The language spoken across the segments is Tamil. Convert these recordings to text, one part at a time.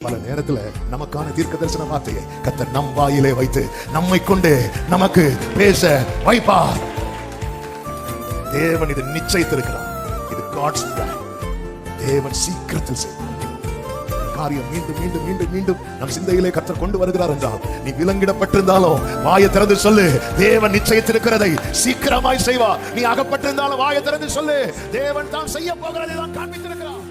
பல நேரத்துல நமக்கான தீர்க்க தரிசன வார்த்தையை கர்த்தர் நம் வாயிலே வைத்து நம்மை கொண்டு நமக்கு பேச வைப்பார். தேவன் இது நிச்சயித்திருக்கிறார். இது காட்ஸ் பிளான். தேவன் சீக்கிரத்தில் செய்வார். காரியம் மீண்டும் மீண்டும் மீண்டும் மீண்டும் நம் சிந்தையிலே கர்த்தர் கொண்டு வருகிறார் என்றால் நீ விலங்கிடப்பட்டிருந்தாலும் வாயை திறந்து சொல்லு, தேவன் நிச்சயித்திருக்கிறதை சீக்கிரமாய் செய்வார். நீ அகப்பட்டிருந்தாலும் வாயை திறந்து சொல்லு, தேவன் தான் செய்ய போகிறதை தான் காண்பித்திருக்கிறார்.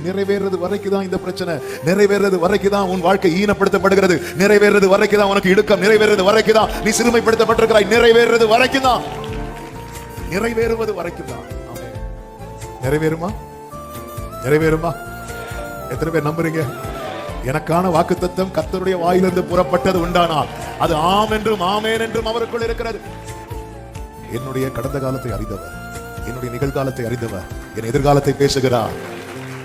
நிறைவேறது வரைக்கும் தான் இந்த பிரச்சனை, நிறைவேறது வரைக்கும் தான் உன் வாழ்க்கை ஈனப்படுத்தப்படுகிறது, நிறைவேறது வரைக்கும் தான் உனக்கு இடுக்கம், நிறைவேறது வரைக்கும் தான் நீ சிறுமைப்படுத்தப்பட்டிருக்கிறாய், நிறைவேறது வரைக்கும் தான், நிறைவேறுவது வரைக்கும் தான். நிறைவேறுமா? நிறைவேறுமா? எத்தனை பேர் நம்புறீங்க? எனக்கான வாக்குத்தத்தம் கர்த்தருடைய வாயிலிருந்து புறப்பட்டது உண்டானால் அது ஆம் என்றும் ஆமேன் என்றும் அவருக்குள் இருக்கிறது. என்னுடைய கடந்த காலத்தை அறிந்தவர், என்னுடைய நிகழ்காலத்தை அறிந்தவர், என் எதிர்காலத்தை பேசுகிறார்.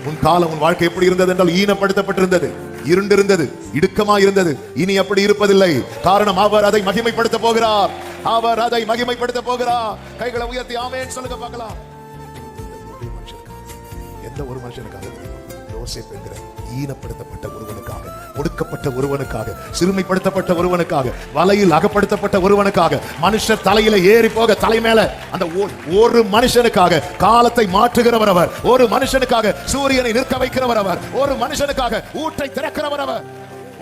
உன் காலம், உன் வாழ்க்கை எப்படி இருந்தது என்றால் ஈனப்படுத்தப்பட்டிருந்தது, இருண்டிருந்தது, இடுக்கமா இருந்தது. இனி அப்படி இருப்பதில்லை. காரணம், அவர் அதை மகிமைப்படுத்த போகிறார். அவர் அதை மகிமைப்படுத்த போகிறார். கைகளை உயர்த்தி ஆமென் சொல்லுங்க பார்க்கலாம். எந்த ஒரு மனுஷனுக்காக? யோசேப்பு என்கிற ஈனப்படுத்தப்பட்ட ஒருவனுக்காக, ஒடுக்கப்பட்ட ஒருவனுக்காக, சிறுமைப்படுத்தப்பட்ட ஒருவனுக்காக, வலையில் அகப்படுத்தப்பட்ட ஒருவனுக்காக, மனுஷர் தலையில ஏறி போக தலை மேல அந்த ஒரு மனுஷனுக்காக காலத்தை மாற்றுகிறவர் அவர், ஒரு மனுஷனுக்காக சூரியனை நிற்க வைக்கிறவர் அவர், ஒரு மனுஷனுக்காக ஊற்றை திறக்கிறவர் அவர்,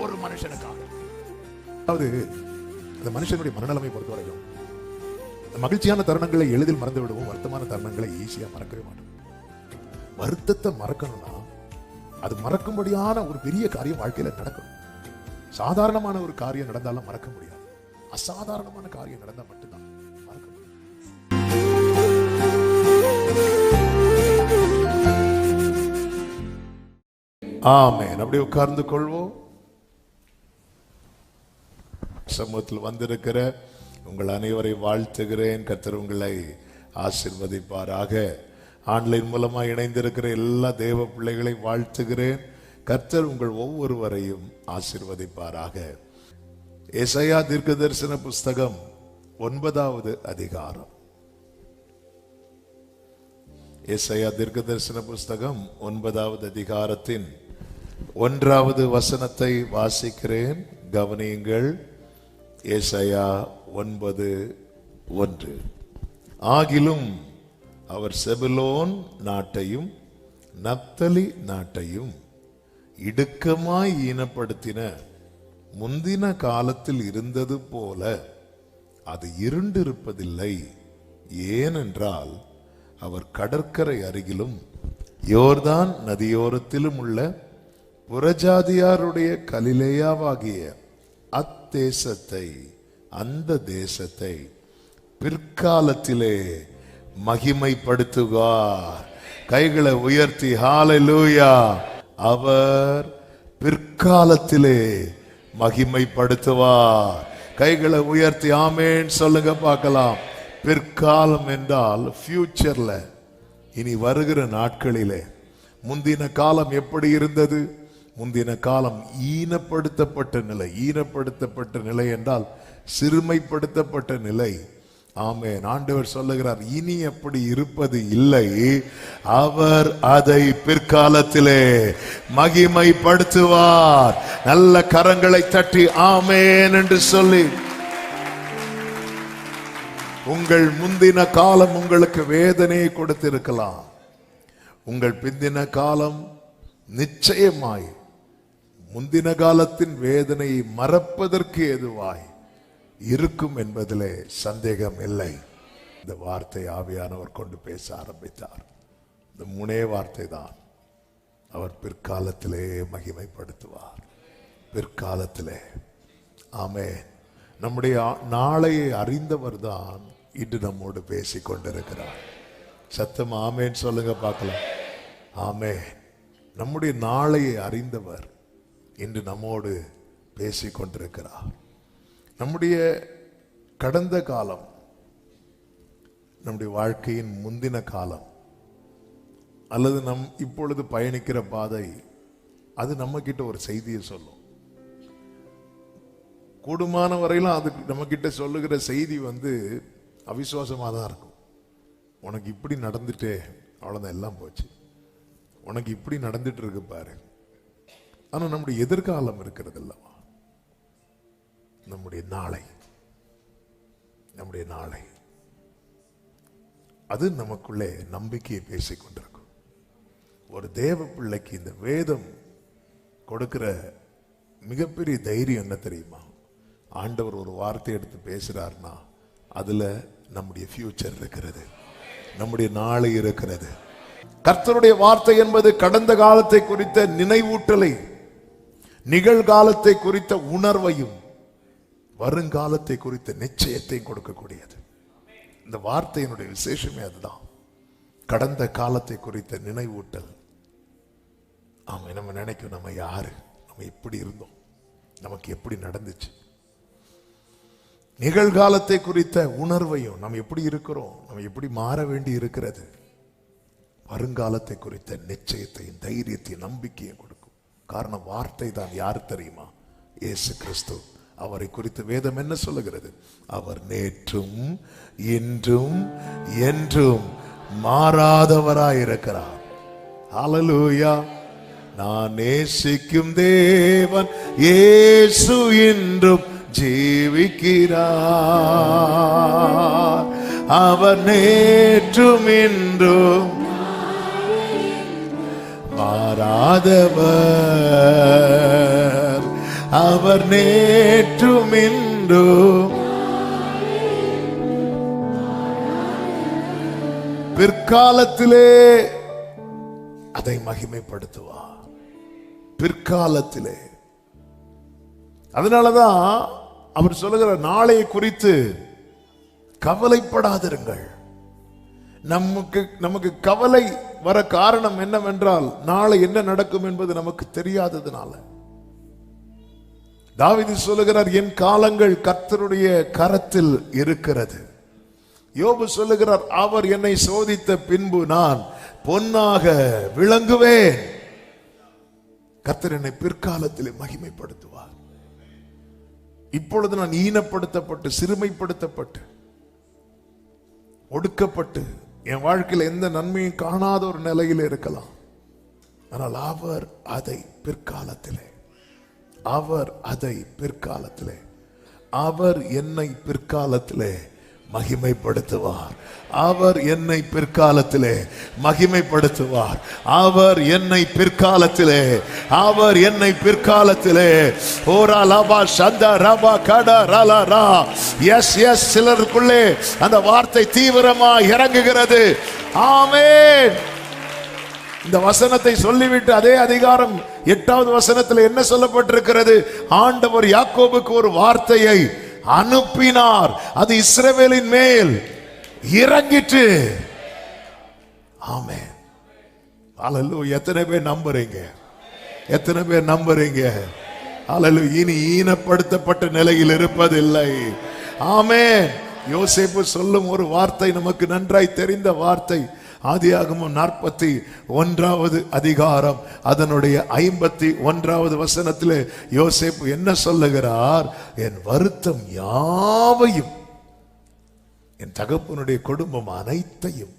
ஒரு மனுஷனுக்காக. அதாவது அந்த மனுஷனுடைய மனநிலைமை பொறுத்தவரைக்கும் மகிழ்ச்சியான தருணங்களை எளிதில் மறந்து விடுவோம், வருத்தமான தருணங்களை ஈஸியா மறக்கவே மாட்டோம். வருத்தத்தை மறக்கணும்னா அது மறக்கும்படியான ஒரு பெரிய காரியம் வாழ்க்கையில நடக்கணும். சாதாரணமான ஒரு காரியம் நடந்தாலும் மறக்க முடியாது, அசாதாரணமான காரியம் நடந்தா மட்டும்தான் மறக்க முடியும். ஆமென். அப்படி உட்கார்ந்து கொள்வோம். சமூகத்தில் வந்திருக்கிற உங்கள் அனைவரை வாழ்த்துகிறேன். கர்த்தர் உங்களை ஆசீர்வதிப்பாராக. ஆன்லைன் மூலமா இணைந்திருக்கிற எல்லா தேவ பிள்ளைகளை வாழ்த்துகிறேன். கர்த்தர் உங்கள் ஒவ்வொருவரையும் ஆசீர்வதிப்பாராக. எசையா தீர்க்கதரிசன புஸ்தகம் 9வது அதிகாரம். எசையா தீர்க்கதரிசன புஸ்தகம் 9வது அதிகாரத்தின் 1வது வசனத்தை வாசிக்கிறேன், கவனியுங்கள். எசையா 9:1. ஆகிலும் அவர் செபுலோன் நாட்டையும் நப்தலி நாட்டையும் இடுக்கமாய் ஈனப்படுத்தின முந்தின காலத்தில் இருந்தது போல அது இருண்டிருப்பதில்லை. ஏனென்றால் அவர் கடற்கரை அருகிலும் யோர்தான் நதியோரத்திலும் உள்ள புறஜாதியாருடைய கலிலேயாவாகிய அத்தேசத்தை, அந்த தேசத்தை பிற்காலத்திலே மகிமைப்படுத்துவார். கைகளை உயர்த்தி ஹalleluya. அவர் பிற்காலத்திலே மகிமைப்படுத்துவார். கைகளை உயர்த்தி ஆமென் சொல்லுங்க பார்க்கலாம். பிற்காலம் என்றால் ஃபியூச்சர்ல, இனி வருகிற நாட்களிலே. முந்தின காலம் எப்படி இருந்தது? முந்தின காலம் ஈனப்படுத்தப்பட்ட நிலை. ஈனப்படுத்தப்பட்ட நிலை என்றால் சிறுமைப்படுத்தப்பட்ட நிலை. ஆமென். ஆண்டவர் சொல்லுகிறார், இனி அப்படி இருப்பது இல்லை, அவர் அதை பிற்காலத்திலே மகிமைப்படுத்துவார். நல்ல கரங்களை தட்டி ஆமென் என்று சொல்லி, உங்கள் முந்தின காலம் உங்களுக்கு வேதனையை கொடுத்திருக்கலாம். உங்கள் பிந்தின காலம் நிச்சயமாய் முந்தின காலத்தின் வேதனையை மறப்பதற்கு ஏதுவாய் இருக்கும் என்பதிலே சந்தேகம் இல்லை. இந்த வார்த்தை ஆவியானவர் கொண்டு பேச ஆரம்பித்தார். இந்த 3 வார்த்தை தான். அவர் பிற்காலத்திலே மகிமைப்படுத்துவார். பிற்காலத்திலே. ஆமென். நம்முடைய நாளையை அறிந்தவர் தான் இன்று நம்மோடு பேசிக் கொண்டிருக்கிறார். சத்தம் ஆமென் சொல்லுங்க பார்க்கலாம். ஆமென். நம்முடைய நாளையை அறிந்தவர் இன்று நம்மோடு பேசிக் கொண்டிருக்கிறார். நம்முடைய கடந்த காலம், நம்முடைய வாழ்க்கையின் முந்தின காலம், அல்லது நம் இப்பொழுது பயணிக்கிற பாதை, அது நம்ம கிட்ட ஒரு செய்தியை சொல்லும். கூடுமான வரையிலும் அது நம்ம கிட்ட சொல்லுகிற செய்தி அவிசுவாசமாக தான் இருக்கும். உனக்கு இப்படி நடந்துட்டே, அவ்வளோதான், எல்லாம் போச்சு. உனக்கு இப்படி நடந்துட்டு இருக்கு பாரு, ஆனா நம்முடைய எதிர்காலம் இருக்கிறது அல்லவா, நம்முடைய நாளை அது நமக்குள்ளே நம்பிக்கையை பேசிக் கொண்டிருக்கும். ஒரு தேவ பிள்ளைக்கு இந்த வேதம் கொடுக்கிற மிகப்பெரிய தைரியம் என்ன தெரியுமா? ஆண்டவர் ஒரு வார்த்தை எடுத்து பேசுறாருன்னா அதுல நம்முடைய ஃபியூச்சர் இருக்கிறது, நம்முடைய நாளை இருக்கிறது. கர்த்தருடைய வார்த்தை என்பது கடந்த காலத்தை குறித்த நினைவூட்டலை, நிகழ்காலத்தை குறித்த உணர்வையும், வருங்காலத்தை குறித்த நிச்சயத்தை கொடுக்கக்கூடியது. இந்த வார்த்தையினுடைய விசேஷமே அதுதான், கடந்த காலத்தை குறித்த நினைவூட்டல். ஆமா, நம்ம நினைக்கும் நம்ம யாரு, நம்ம எப்படி இருந்தோம், நமக்கு எப்படி நடந்துச்சு. நிகழ்காலத்தை குறித்த உணர்வையும், நம்ம எப்படி இருக்கிறோம், நம்ம எப்படி மாற வேண்டி இருக்கிறது. வருங்காலத்தை குறித்த நிச்சயத்தையும் தைரியத்தையும் நம்பிக்கையும் கொடுக்கும். காரணம் வார்த்தை தான். யார் தெரியுமா? இயேசு கிறிஸ்து. அவரை குறித்து வேதம் என்ன சொல்லுகிறது? அவர் நேற்றும் இன்றும் என்றும் மாறாதவராயிருக்கிறார். ஹல்லேலூயா. நான் நேசிக்கும் தேவன் இயேசு என்றும் ஜீவிக்கிறார். அவர் நேற்றும் இன்றும் மாறாதவர். அவர் நேற்றும் இன்றும் பிற்காலத்திலே அதை மகிமைப்படுத்துவார். பிற்காலத்திலே. அதனாலதான் அவர் சொல்லுகிற நாளை குறித்து கவலைப்படாதிருங்கள். நமக்கு கவலை வர காரணம் என்னவென்றால் நாளை என்ன நடக்கும் என்பது நமக்கு தெரியாததுனால. தாவீது சொல்லுகிறார், என் காலங்கள் கர்த்தருடைய கரத்தில் இருக்கிறது. யோபு சொல்லுகிறார், அவர் என்னை சோதித்த பின்பு நான் பொன்னாக விளங்குவேன். கர்த்தர் என்னை பிற்காலத்தில் மகிமைப்படுத்துவார். இப்பொழுது நான் ஈனப்படுத்தப்பட்டு, சிறுமைப்படுத்தப்பட்டு, ஒடுக்கப்பட்டு, என் வாழ்க்கையில் எந்த நன்மையும் காணாத ஒரு நிலையில் இருக்கலாம். ஆனால் அவர் அதை பிற்காலத்திலே, அவர் என்னை பிற்காலத்திலே மகிமைப்படுத்துவார். அவர் என்னை பிற்காலத்திலே மகிமைப்படுத்துவார். அவர் என்னை பிற்காலத்திலே ஓரா லபா சந்தா ரபா கடா ரலா ரா. எஸ் எஸ், சிலருக்குள்ளே அந்த வார்த்தை தீவிரமா இறங்குகிறது. ஆமென். இந்த வசனத்தை சொல்லிவிட்டு அதே அதிகாரம் 8வது வசனத்தில் என்ன சொல்லப்பட்டிருக்கிறது? ஆண்டவர் யாக்கோபுக்கு ஒரு வார்த்தையை அனுப்பினார், அது இஸ்ரவேலின் மேல் இறங்கிற்று. ஆமென். ஹல்லேலூயா. எத்தனை பேர் நம்புறீங்க? ஹல்லேலூயா. இனி ஈனப்படுத்தப்பட்ட நிலையில் இருப்பதில்லை. ஆமென். யோசேப்பு சொல்லும் ஒரு வார்த்தை நமக்கு நன்றாய் தெரிந்த வார்த்தை. ஆதியாகமம் 41வது அதிகாரம் அதனுடைய 51வது வசனத்திலே யோசேப்பு என்ன சொல்லுகிறார்? என் வருத்தம் யாவையும், என் தகப்பனுடைய குடும்பம் அனைத்தையும்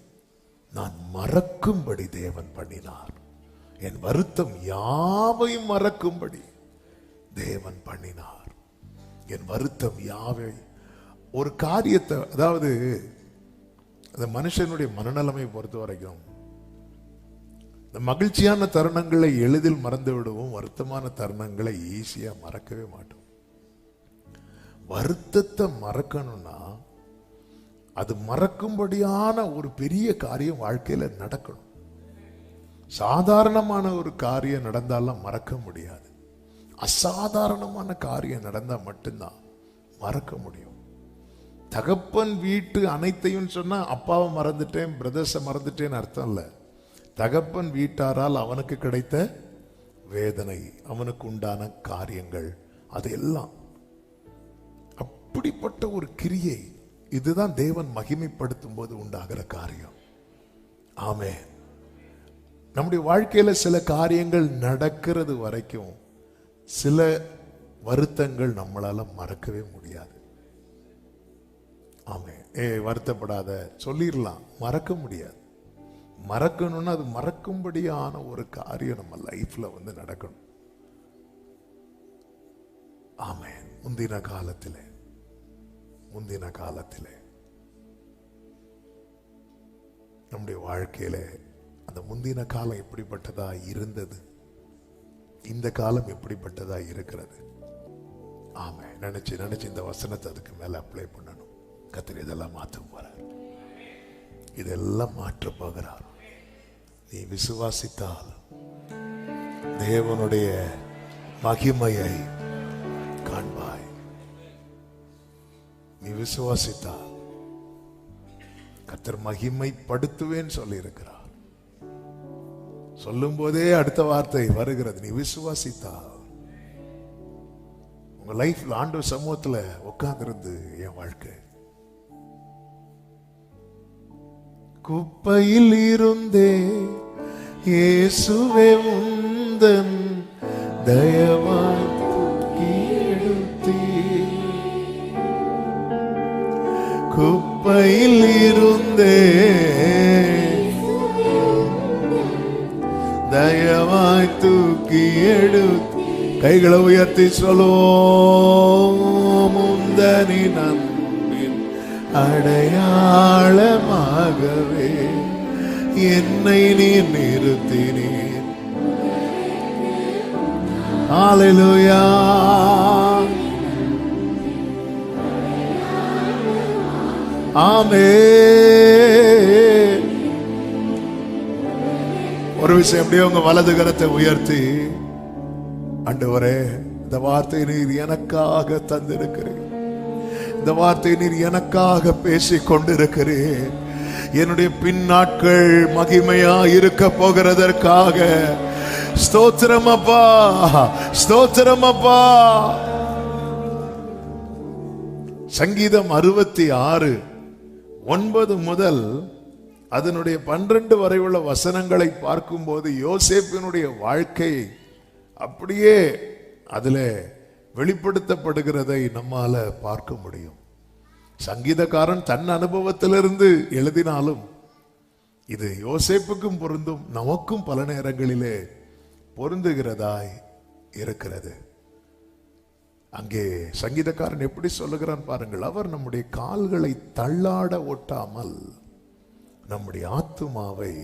நான் மறக்கும்படி தேவன் பண்ணினார். என் வருத்தம் யாவையும் மறக்கும்படி தேவன் பண்ணினார். என் வருத்தம் யாவை, ஒரு காரியத்தை, அதாவது அந்த மனுஷனுடைய மனநலமை பொறுத்த வரைக்கும் இந்த மகிழ்ச்சியான தருணங்களை எளிதில் மறந்து விடுவோம், வருத்தமான தருணங்களை ஈஸியா மறக்கவே மாட்டோம். வருத்தத்தை மறக்கணும்னா அது மறக்கும்படியான ஒரு பெரிய காரியம் வாழ்க்கையில நடக்கணும். சாதாரணமான ஒரு காரியம் நடந்தாலும் மறக்க முடியாது. அசாதாரணமான காரியம் நடந்தா மட்டும்தான் மறக்க முடியும். தகப்பன் வீட்டு அனைத்தையும் சொன்னா அப்பாவை மறந்துட்டேன், பிரதர்ஸை மறந்துட்டேன்னு அர்த்தம் இல்ல. தகப்பன் வீட்டாரால் அவனுக்கு கிடைத்த வேதனை, அவனுக்கு உண்டான காரியங்கள், அதெல்லாம் அப்படிப்பட்ட ஒரு கிரியை. இதுதான் தேவன் மகிமைப்படுத்தும் போது உண்டாகிற காரியம். ஆமென். நம்முடைய வாழ்க்கையில சில காரியங்கள் நடக்கிறது வரைக்கும் சில வருத்தங்கள் நம்மளால மறக்கவே முடியாது. ஆமே, வருத்தப்படாத சொல்லிடலாம், மறக்க முடியாது. மறக்கணும்னா அது மறக்கும்படியான ஒரு காரியம் நம்ம லைஃப்ல நடக்கணும். ஆமென். முந்தின காலத்திலே நம்முடைய வாழ்க்கையில அந்த முந்தின காலம் எப்படிப்பட்டதா இருந்தது, இந்த காலம் எப்படிப்பட்டதா இருக்கிறது. ஆமென். நினைச்சு இந்த வசனத்தை அதுக்கு மேல அப்ளை பண்ணணும். கர்த்தர் இதெல்லாம் மாற்ற போறார், இதெல்லாம் மாற்ற போகிறார். நீ விசுவாசித்தால் தேவனுடைய மகிமையை காண்பாய். நீ விசுவாசித்தால் கர்த்தர் மகிமைப்படுத்துவேன்னு சொல்லி இருக்கிறார். சொல்லும் போதே அடுத்த வார்த்தை வருகிறது, நீ விசுவாசித்தால். உங்க லைஃப்ல ஆண்டவர் சமூகத்துல உட்கார்ந்திருந்து என் வாழ்க்கை குப்பையில் இருந்தே இயேசுவே உந்தன் தயவாய் தூக்கி எடுத்தீர். குப்பையில் இருந்தே தயவாய் தூக்கி எடுத்து. கைகளை உயர்த்தி சொல்லுவோம், முந்தனின் அன்பின் அடையாளமாகவே என்னை நீர் நிறுத்தினீர். ஹல்லேலூயா. ஆமென். ஒரு விஷயம், அப்படியே உங்க வலது கரத்தை உயர்த்தி, ஆண்டவரே இந்த வார்த்தையை நீர் எனக்காக தந்திருக்கிறேன், இந்த வார்த்தையை நீர் எனக்காக பேசிக் கொண்டிருக்கிறேன். என்னுடைய பின் நாட்கள் மகிமையா இருக்க போகிறதற்காக ஸ்தோத்திரம் அப்பா, ஸ்தோத்திரம் அப்பா. சங்கீதம் 66:9 முதல் அதனுடைய 12 வரை உள்ள வசனங்களை பார்க்கும்போது யோசேப்பினுடைய வாழ்க்கை அப்படியே அதுல வெளிப்படுத்தப்படுகிறதை நம்மால பார்க்க முடியும். சங்கீதக்காரன் தன் அனுபவத்திலிருந்து எழுதினாலும் இது யோசேப்புக்கும் பொருந்தும், நமக்கும் பல நேரங்களிலே பொருந்துகிறதாய் இருக்கிறது. அங்கே சங்கீதக்காரன் எப்படி சொல்லுகிறான் பாருங்கள். அவர் நம்முடைய கால்களை தள்ளாட ஒட்டாமல் நம்முடைய ஆத்துமாவை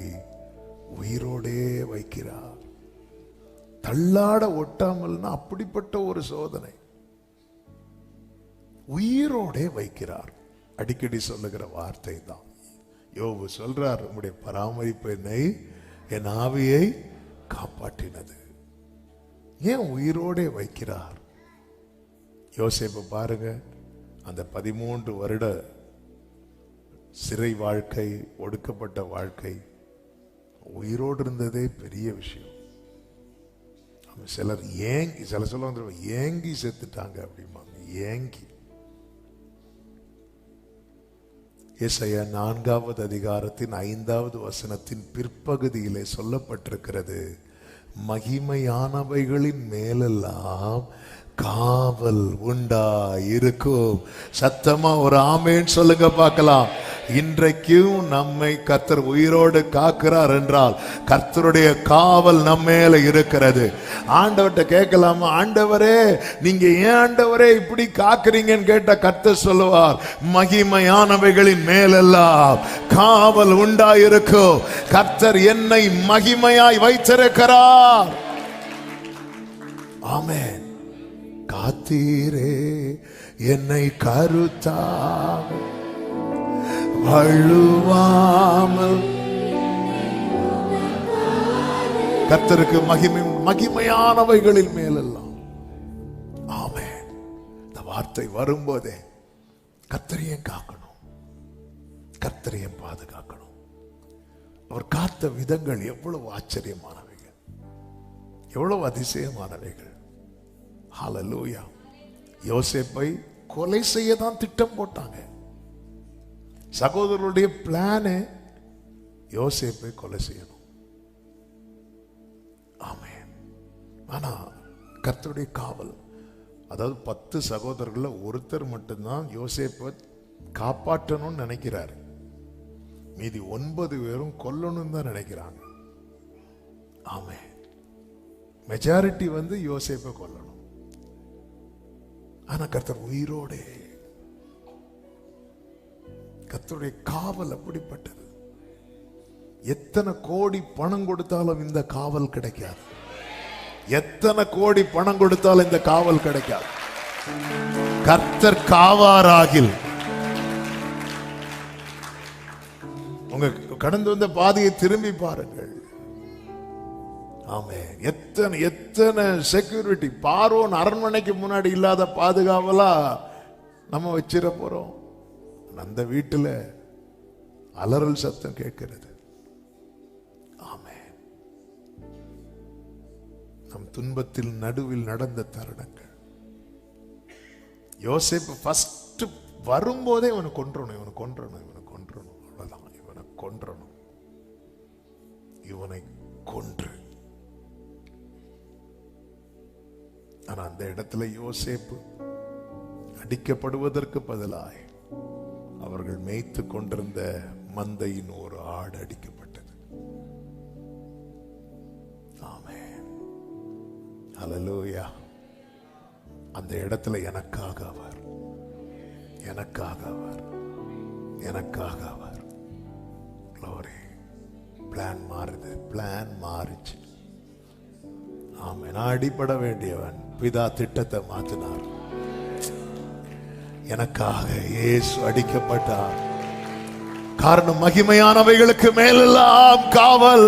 உயிரோடே வைக்கிறார். தள்ளாட ஒட்டாமல்னா அப்படிப்பட்ட ஒரு சோதனை, உயிரோடே வைக்கிறார். அடிக்கடி சொல்லுகிற வார்த்தை தான். யோபு சொல்றார், உம்முடைய பராமரிப்பு என்னை, என் ஆவியை காப்பாற்றினது. ஏன் உயிரோடே வைக்கிறார்? யோசேப்பு பாருங்க, அந்த 13 வருட சிறை வாழ்க்கை, ஒடுக்கப்பட்ட வாழ்க்கை, உயிரோடு இருந்ததே பெரிய விஷயம். சிலர் ஏங்கி, சில சொல்ல ஏங்கி செத்துட்டாங்க அப்படிம்பாங்க. ஏங்கி. ஏசாயா 4வது அதிகாரத்தின் 5வது வசனத்தின் பிற்பகுதியிலே சொல்லப்பட்டிருக்கிறது, மகிமையானவைகளின் மேலெல்லாம் காவல் உண்டா இருக்கும். சத்தமா ஒரு ஆமேன் சொல்லுங்க பார்க்கலாம். இன்றைக்கும் நம்மை கர்த்தர் உயிரோடு காக்கிறார் என்றால் கர்த்தருடைய காவல் நம்ம மேல இருக்கிறது. ஆண்டவர்கிட்ட கேட்கலாமா, ஆண்டவரே நீங்க ஏன் ஆண்டவரே இப்படி காக்குறீங்கன்னு கேட்ட கர்த்தர் சொல்லுவார், மகிமையானவைகளின் மேலெல்லாம் காவல் உண்டாயிருக்கும். கர்த்தர் என்னை மகிமையாய் வைத்திருக்கிறார். ஆமென். காத்தீரே என்னை கருத்தாக வழுவாமல். கர்த்தருக்கு மகிமையானவைகளின் மேலெல்லாம். ஆமென். இந்த வார்த்தை வரும்போதே கர்த்தரையும் காக்கணும், கர்த்தரையும் பாதுகாக்கணும். அவர் காத்த விதங்கள் எவ்வளவு ஆச்சரியமானவைகள், எவ்வளவு அதிசயமானவைகள். ஹல்லேலூயா. யோசேப்பை கொலை செய்ய தான் திட்டம் போட்டாங்க. சகோதரருடைய பிளான் யோசேப்பை கொலை செய்யணும். ஆமென். ஆனா கர்த்தருடைய காவல், அதாவது 10 சகோதரர்கள ஒருத்தர் மட்டும்தான் யோசேப்பை காப்பாற்றணும்னு நினைக்கிறாரு. மீதி 9 பேரும் கொல்லணும் தான் நினைக்கிறாங்க. ஆமென். மெஜாரிட்டி யோசேப்பை கொல்லணும். ஆனா கர்த்தர் உயிரோடே. கர்த்தருடைய காவல் அப்படிப்பட்டது. எத்தனை கோடி பணம் கொடுத்தாலும் இந்த காவல் கிடைக்காது. எத்தனை கோடி பணம் கொடுத்தாலும் இந்த காவல் கிடைக்காது. கர்த்தர் காவாராகில் உங்க கடந்து வந்த பாதையை திரும்பி பாருங்கள். ஆமே, எத்தனை எத்தனை செக்யூரிட்டி. பார்வோன் அரண்மனைக்கு முன்னாடி இல்லாத பாதுகாவலா நம்ம வச்சிட போறோம். அந்த வீட்டுல அலறல் சத்தம் கேட்கிறது. ஆமே, நம் துன்பத்தில் நடுவில் நடந்த தருணங்கள். யோசேப்பு ஃபர்ஸ்ட் வரும்போதே இவனை கொன்றணும், இவனை கொன்றணும், இவனை கொன்றணும், அவ்வளவுதான். இவனை கொன்றணும், இவனை கொன்று. ஆனா அந்த இடத்துல யோசேப்பு அடிக்கப்படுவதற்கு பதிலாய் அவர்கள் மேய்த்து கொண்டிருந்த மந்தையின் ஒரு ஆடு அடிக்கப்பட்டது. ஆமென், ஹல்லேலூயா. அந்த இடத்துல எனக்காக அவர், எனக்காக அவர், எனக்காக அவர். க்ளோரி. பிளான் மாறுது, பிளான் மாறிச்சு. ஆமென். நான் அடிபட வேண்டியவன், பிதா திட்டத்தை மாற்றினார். எனக்காக இயேசு அடிக்கப்பட்டார். காரணம், மகிமையானவைகளுக்கு மேலெல்லாம் காவல்,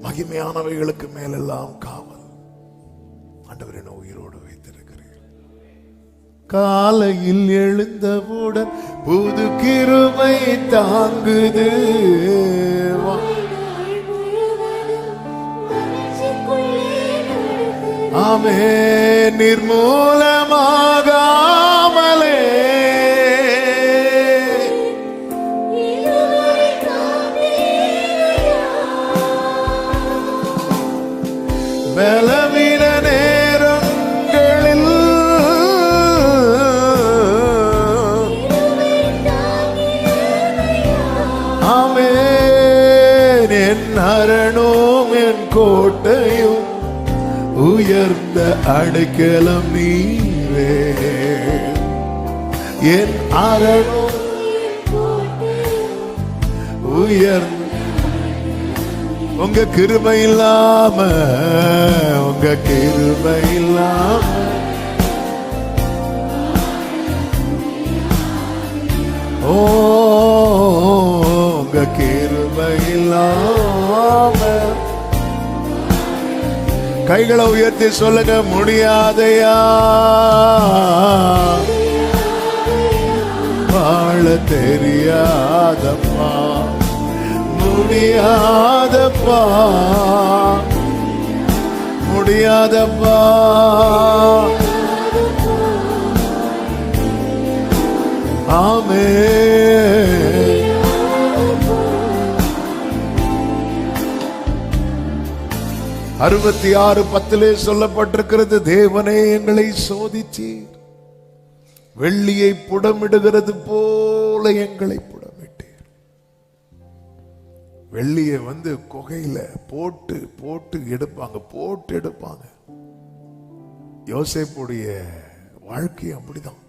மகிமையானவைகளுக்கு மேலெல்லாம் காவல். ஆண்டவர் என்னை உயிரோடு வைத்திருக்கிறீர். காலையில் எழுந்தவுடன் புது கிருபை தாங்குது. ஆமே, நிர்மூலமாகாமலே பலவீன நேரங்களில் ஆமென். என் அரணும் என் கோட்டையும் உயர்ந்த அடைக்கலம் நீரே. என் அரணும் உயர்ந்த, உங்க கிருபை இல்லாம, உங்க கிருபை இல்லாம ஓ, உங்க கிருபை இல்லாம. கைகளை உயர்த்தி சொல்லுங்க, முடியாதையா வாழ தெரியாதப்பா, முடியாதப்பா, முடியாதப்பா. ஆமென். 66:10 சொல்லப்பட்டிருக்கிறது, தேவனே எங்களை சோதித்தீர், வெள்ளியை புடமிடுகிறது போல எங்களை புடமிட்டீர். வெள்ளியை குகையில போட்டு போட்டு எடுப்பாங்க, போட்டு எடுப்பாங்க. யோசேப்புடைய வாழ்க்கை அப்படிதான்.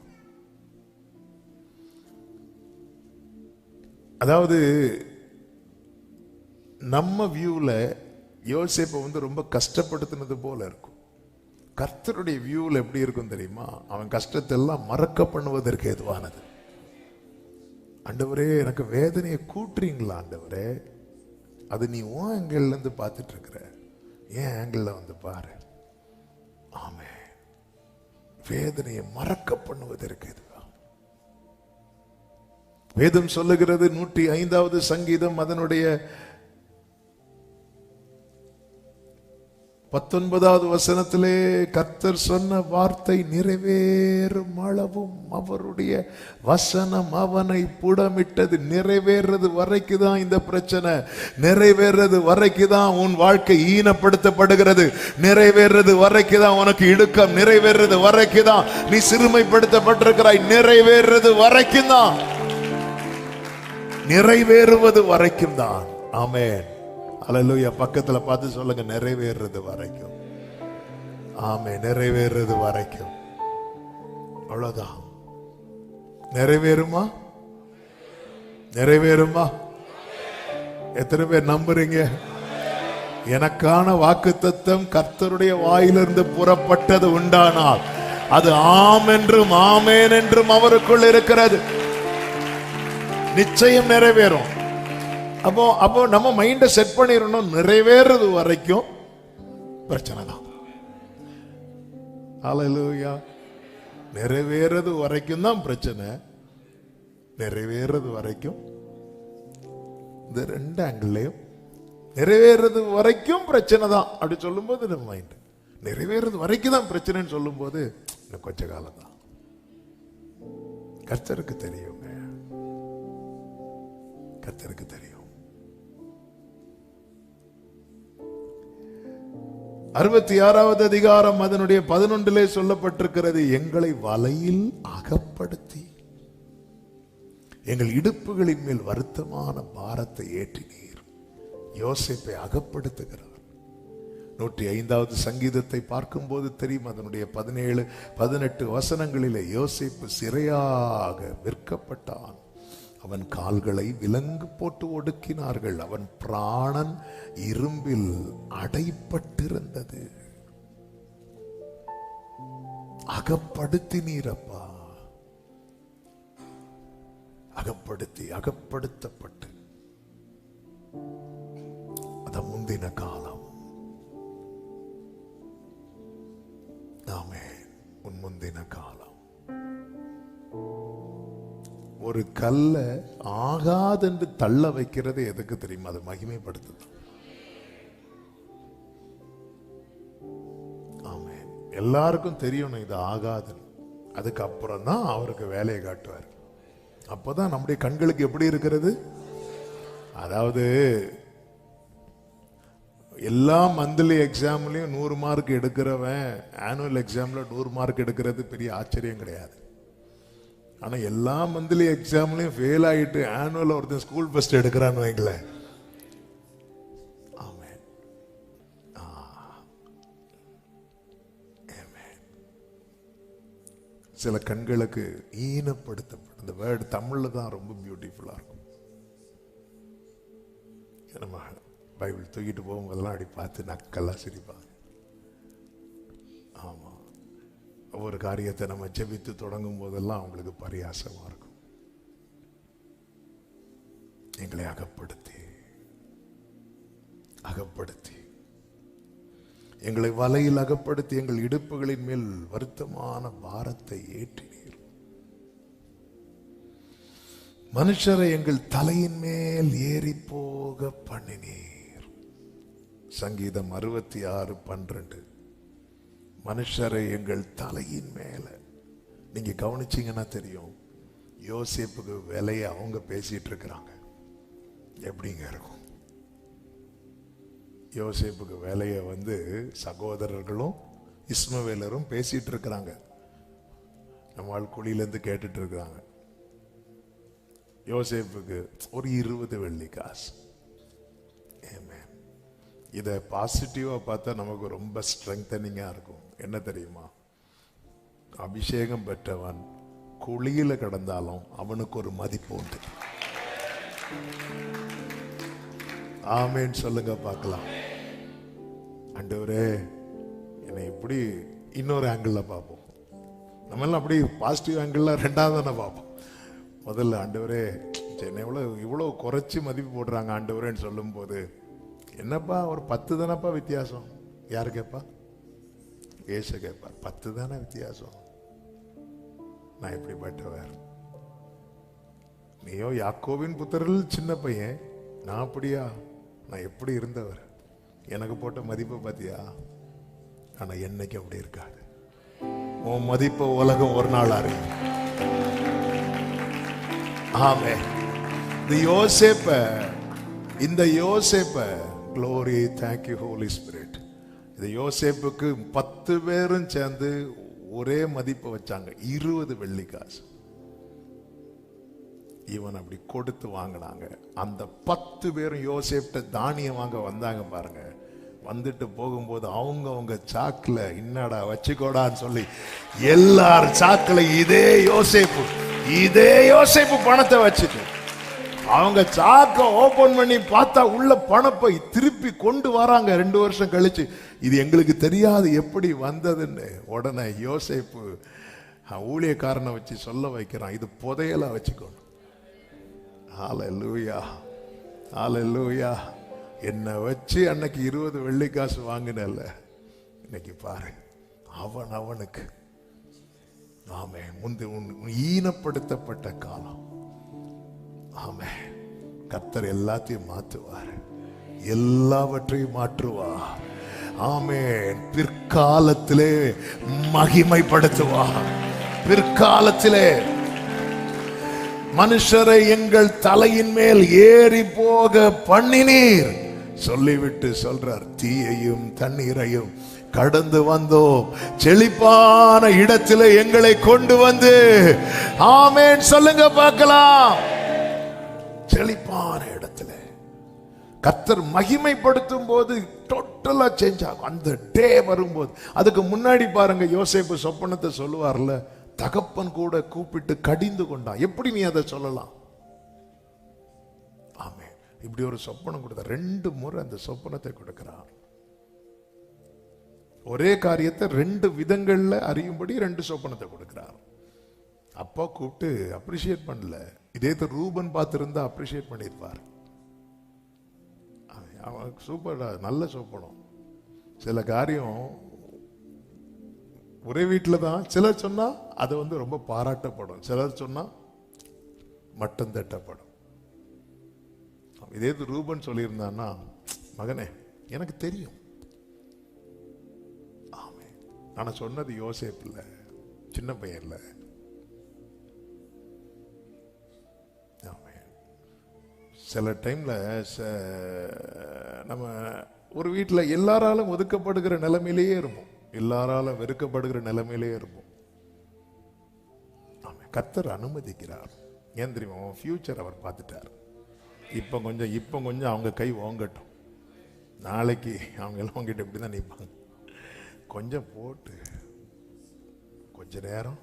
அதாவது நம்ம வியூல யோசேப்பை ரொம்ப கஷ்டப்படுத்தினது போல இருக்கும். கர்த்தருடைய வியூல எப்படி இருக்கும் தெரியுமா? அவன் கஷ்டத்தை எல்லாம் மறக்க பண்ணுவதற்கு ஏதுவானது. ஆண்டவரே, எனக்கு வேதனையை கூட்டுறீங்களா ஆண்டவரே? அது நீ உன் ஆங்கிள் இருந்து பார்த்துட்டு இருக்கிற, ஏன் ஆங்கிள் பாரு. ஆமே, வேதனையை மறக்க பண்ணுவதற்கு எதுவா? வேதம் சொல்லுகிறது, 105வது சங்கீதம் அதனுடைய 19வது வசனத்திலே கர்த்தர் சொன்ன வார்த்தை நிறைவேறும் அளவும் அவருடைய வசனம் அவனை புடமிட்டது. நிறைவேறது வரைக்கும் தான் இந்த பிரச்சனை, நிறைவேறது வரைக்கும் தான் உன் வாழ்க்கை ஈனப்படுத்தப்படுகிறது, நிறைவேறது வரைக்கும் தான் உனக்கு இடுக்கம், நிறைவேறது வரைக்கும் தான் நீ சிறுமைப்படுத்தப்பட்டிருக்கிறாய், நிறைவேறது வரைக்கும் தான், நிறைவேறுவது வரைக்கும் தான். ஆமென், அல்லேலூயா. பக்கத்துல பார்த்து சொல்லுங்க, நிறைவேறது வரைக்கும். ஆமே, நிறைவேறது வரைக்கும். அவ்வளவுதான். நிறைவேறுமா? நிறைவேறுமா? எத்தனை பேர் நம்புறீங்க? எனக்கான வாக்குத்தத்தம் கர்த்தருடைய வாயிலிருந்து புறப்பட்டது உண்டானால் அது ஆம் என்றும் ஆமேன் என்றும் அவருக்குள் இருக்கிறது. நிச்சயம் நிறைவேறும். அப்போ நம்ம மைண்ட செட் பண்ணிடணும், நிறைவேறது வரைக்கும் பிரச்சனை தான். ஹல்லேலூயா. நிறைவேறது வரைக்கும் தான் பிரச்சனை. நிறைவேறது வரைக்கும் இந்த ரெண்டு ஆங்கிள்லயும் நிறைவேறது வரைக்கும் பிரச்சனை தான். அப்படி சொல்லும் போது நம்ம மைண்ட் நிறைவேறது வரைக்கும் தான் பிரச்சனைன்னு சொல்லும் போது இன்னும் கொஞ்ச காலம் தான். கர்த்தருக்கு தெரியுங்க, கர்த்தருக்கு தெரியும். 66வது அதிகாரம் அதனுடைய 11 சொல்லப்பட்டிருக்கிறது, எங்களை வலையில் அகப்படுத்தி எங்கள் இடுப்புகளின் மேல் வருத்தமான பாரத்தை ஏற்றினீர். யோசேப்பை அகப்படுத்துகிறார். 105வது சங்கீதத்தை பார்க்கும்போது தெரியும், அதனுடைய 17, 18 வசனங்களிலே யோசேப்பு சிறையாக விற்கப்பட்டான். அவன் கால்களை விலங்கு போட்டு ஒடுக்கினார்கள். அவன் பிராணன் இரும்பில் அடைப்பட்டிருந்தது. அகப்படுத்தினீரப்பா. அகப்படுத்தப்பட்டு அத முந்தின காலம். ஆமென். முந்தின காலம். ஒரு கல்ல ஆகாதென்று தள்ள வைக்கிறது எதுக்கு தெரியுமா? அது மகிமைப்படுத்துது. ஆமென். எல்லாருக்கும் தெரியணும் இது ஆகாதுன்னு. அதுக்கப்புறம் தான் அவருக்கு வேலையை காட்டுவார். அப்போதான் நம்முடைய கண்களுக்கு எப்படி இருக்கிறது? அதாவது எல்லா மந்த்லி எக்ஸாம்லயும் 100 மார்க் எடுக்கிறவன் ஆனுவல் எக்ஸாம்ல 100 மார்க் எடுக்கிறது பெரிய ஆச்சரியம் கிடையாது. ஆனா எல்லா மந்த்லி எக்ஸாம்லயும் ஃபெயில் ஆயிட்டு ஆனுவல் ஒருத்தன் ஸ்கூல் ஃபர்ஸ்ட் எடுக்கிறான்னு வைங்களேன். ஆமென். சில கண்களுக்கு ஈனப்படுத்தப்படும். இந்த வேர்டு தமிழ்ல தான் ரொம்ப பியூட்டிஃபுல்லா இருக்கும். நம்ம பைபிள் தூக்கிட்டு போகும்போதெல்லாம் அப்படி பார்த்து நக்கெல்லாம் சிரிப்பாங்க. ஆமா, ஒவ்வொரு காரியத்தை நம்ம ஜெபித்து தொடங்கும் போதெல்லாம் அவங்களுக்கு பரியாசமா இருக்கும். எங்களை அகப்படுத்தி எங்களை வலையில் அகப்படுத்தி எங்கள் இடுப்புகளின் மேல் வருத்தமான பாரத்தை ஏற்றினீர். மனுஷரை எங்கள் தலையின் மேல் ஏறி போக பண்ணினீர். சங்கீதம் 66:12. மனுஷரை எங்கள் தலையின் மேல. நீங்க கவனிச்சீங்கன்னா தெரியும், யோசேப்புக்கு விலையை அவங்க பேசிட்டு இருக்கிறாங்க. எப்படிங்க இருக்கும்? யோசேப்புக்கு வேலையை சகோதரர்களும் இஸ்மவேலரும் பேசிட்டு இருக்கிறாங்க. நம்ம குழியிலேருந்து கேட்டுட்டு இருக்கிறாங்க. யோசேப்புக்கு ஒரு 20 வெள்ளி காசு. இதை பாசிட்டிவா பார்த்தா நமக்கு ரொம்ப ஸ்ட்ரெங்தனிங்கா இருக்கும். என்ன தெரியுமா? அபிஷேகம் பெற்றவன் குழியில கிடந்தாலும் அவனுக்கு ஒரு மதிப்பு உண்டு. ஆமேன்னு சொல்லுங்க பார்க்கலாம். ஆண்டவரே என்னை இப்படி இன்னொரு ஆங்கிள் பார்ப்போம். நம்ம எல்லாம் அப்படி பாசிட்டிவ் ஆங்கிள் ரெண்டாவது தானே பார்ப்போம். முதல்ல ஆண்டவரே என்னை இவ்வளவு குறைச்சி மதிப்பு போடுறாங்க ஆண்டவரேன்னு சொல்லும் போது, என்னப்பா ஒரு 10 தானப்பா வித்தியாசம். யாரு கேட்பா? ஏசு கேட்பா, 10 தானே வித்தியாசம். நான் எப்படிப்பட்டவர்? நீயோ யாக்கோபின் புத்திரரில் சின்ன பையன், நான் அப்படியா? நான் எப்படி இருந்தவர்? எனக்கு போட்ட மதிப்பை பார்த்தியா? ஆனா என்னைக்கு அப்படி இருக்காது. உன் மதிப்பை உலகம் ஒரு நாள் அறியும். ஆமே. இந்த யோசேப்ப glory, thank you Holy Spirit. இந்த யோசேப்புக்கு 10 பேரும் சேர்ந்து ஒரே மதிப்பை வச்சாங்க, 20 வெள்ளி காசு. இவன் அப்படி கொடுத்து வாங்கினாங்க. அந்த 10 பேரும் யோசேப்ட தானியம் வாங்க வந்தாங்க பாருங்க. வந்துட்டு போகும்போது அவங்க சாக்குல என்னடா வச்சுக்கோடான்னு சொல்லி எல்லார் சாக்குல இதே யோசேப்பு பணத்தை வச்சுட்டு அவங்க சாக்க ஓபன் பண்ணி பார்த்தா உள்ள பணப்பை திருப்பி கொண்டு வராங்க 2 வருஷம் கழிச்சு. இது எங்களுக்கு தெரியாது எப்படி வந்ததுன்னு. உடனே யோசேப்பு ஊழியக்காரனை வச்சு சொல்ல வைக்கிறான், இது புதையலா வச்சுக்கணும். ஹல்லேலூயா, ஹல்லேலூயா. என்னை வச்சு அன்னைக்கு 20 வெள்ளிக்காசு வாங்கினல்ல, இன்னைக்கு பாரு அவனுக்கு ஆமே முந்தி ஈனப்படுத்தப்பட்ட காலம். ஆமே, கர்த்தர் எல்லாத்தையும் மாற்றுவார், எல்லாவற்றையும் மாற்றுவார். ஆமென். பிற்காலத்திலே மகிமைப்படுத்துவார். பிற்காலத்திலே மனுஷரை எங்கள் தலையின் மேல் ஏறி போக பண்ணினீர் சொல்லிவிட்டு சொல்றார், தீயையும் தண்ணீரையும் கடந்து வந்தோம், செழிப்பான இடத்திலே எங்களை கொண்டு வந்து. ஆமென் சொல்லுங்க பார்க்கலாம். செழிப்பான இடத்துல கர்த்தர் மகிமைப்படுத்தும் போது டோட்டலா சேஞ்ச் ஆகும். அந்த டே வரும்போது, அதுக்கு முன்னாடி பாருங்க, யோசேப்பு சொப்பனத்தை சொல்லுவார்ல, தகப்பன் கூட கூப்பிட்டு கடிந்து கொண்டான். எப்படி நீ அதை சொல்லலாம்? ஆமே, இப்படி ஒரு சொப்பனம் கொடுத்த 2 முறை அந்த சொப்பனத்தை கொடுக்கிறார். ஒரே காரியத்தை 2 விதங்கள்ல அறியும்படி 2 சொப்பனத்தை கொடுக்கிறார். அப்பா கூப்பிட்டு அப்ரிஷியேட் பண்ணல. இதே ரூபன் பார்த்திருந்தா அப்ரிஷியேட் பண்ணிருப்பார். அவனுக்கு சூப்பர், நல்ல சொப்பனம். சில காரியம் ஒரே வீட்டில் தான், சிலர் சொன்னா அது ரொம்ப பாராட்டப்படும், சிலர் சொன்னா மட்டம் தட்டப்படும். இதே ரூபன் சொல்லியிருந்தான்னா, மகனே எனக்கு தெரியும், ஆமே, ஆனா சொன்னது யோசேப்பு இல்ல, சின்ன பையன் இல்ல. சில டைம்ல நம்ம ஒரு வீட்டில் எல்லாராலும் ஒதுக்கப்படுகிற நிலைமையிலேயே இருப்போம், எல்லாராலும் வெறுக்கப்படுகிற நிலைமையிலேயே இருப்போம். கர்த்தர் அனுமதிக்கிறார். ஏன் தெரியுமா? ஃபியூச்சர் அவர் பார்த்துட்டார். இப்போ கொஞ்சம் அவங்க கை ஓங்கட்டும், நாளைக்கு அவங்க எல்லாம் உங்ககிட்ட இப்படி தான் நிற்பாங்க. கொஞ்சம் போட்டு கொஞ்ச நேரம்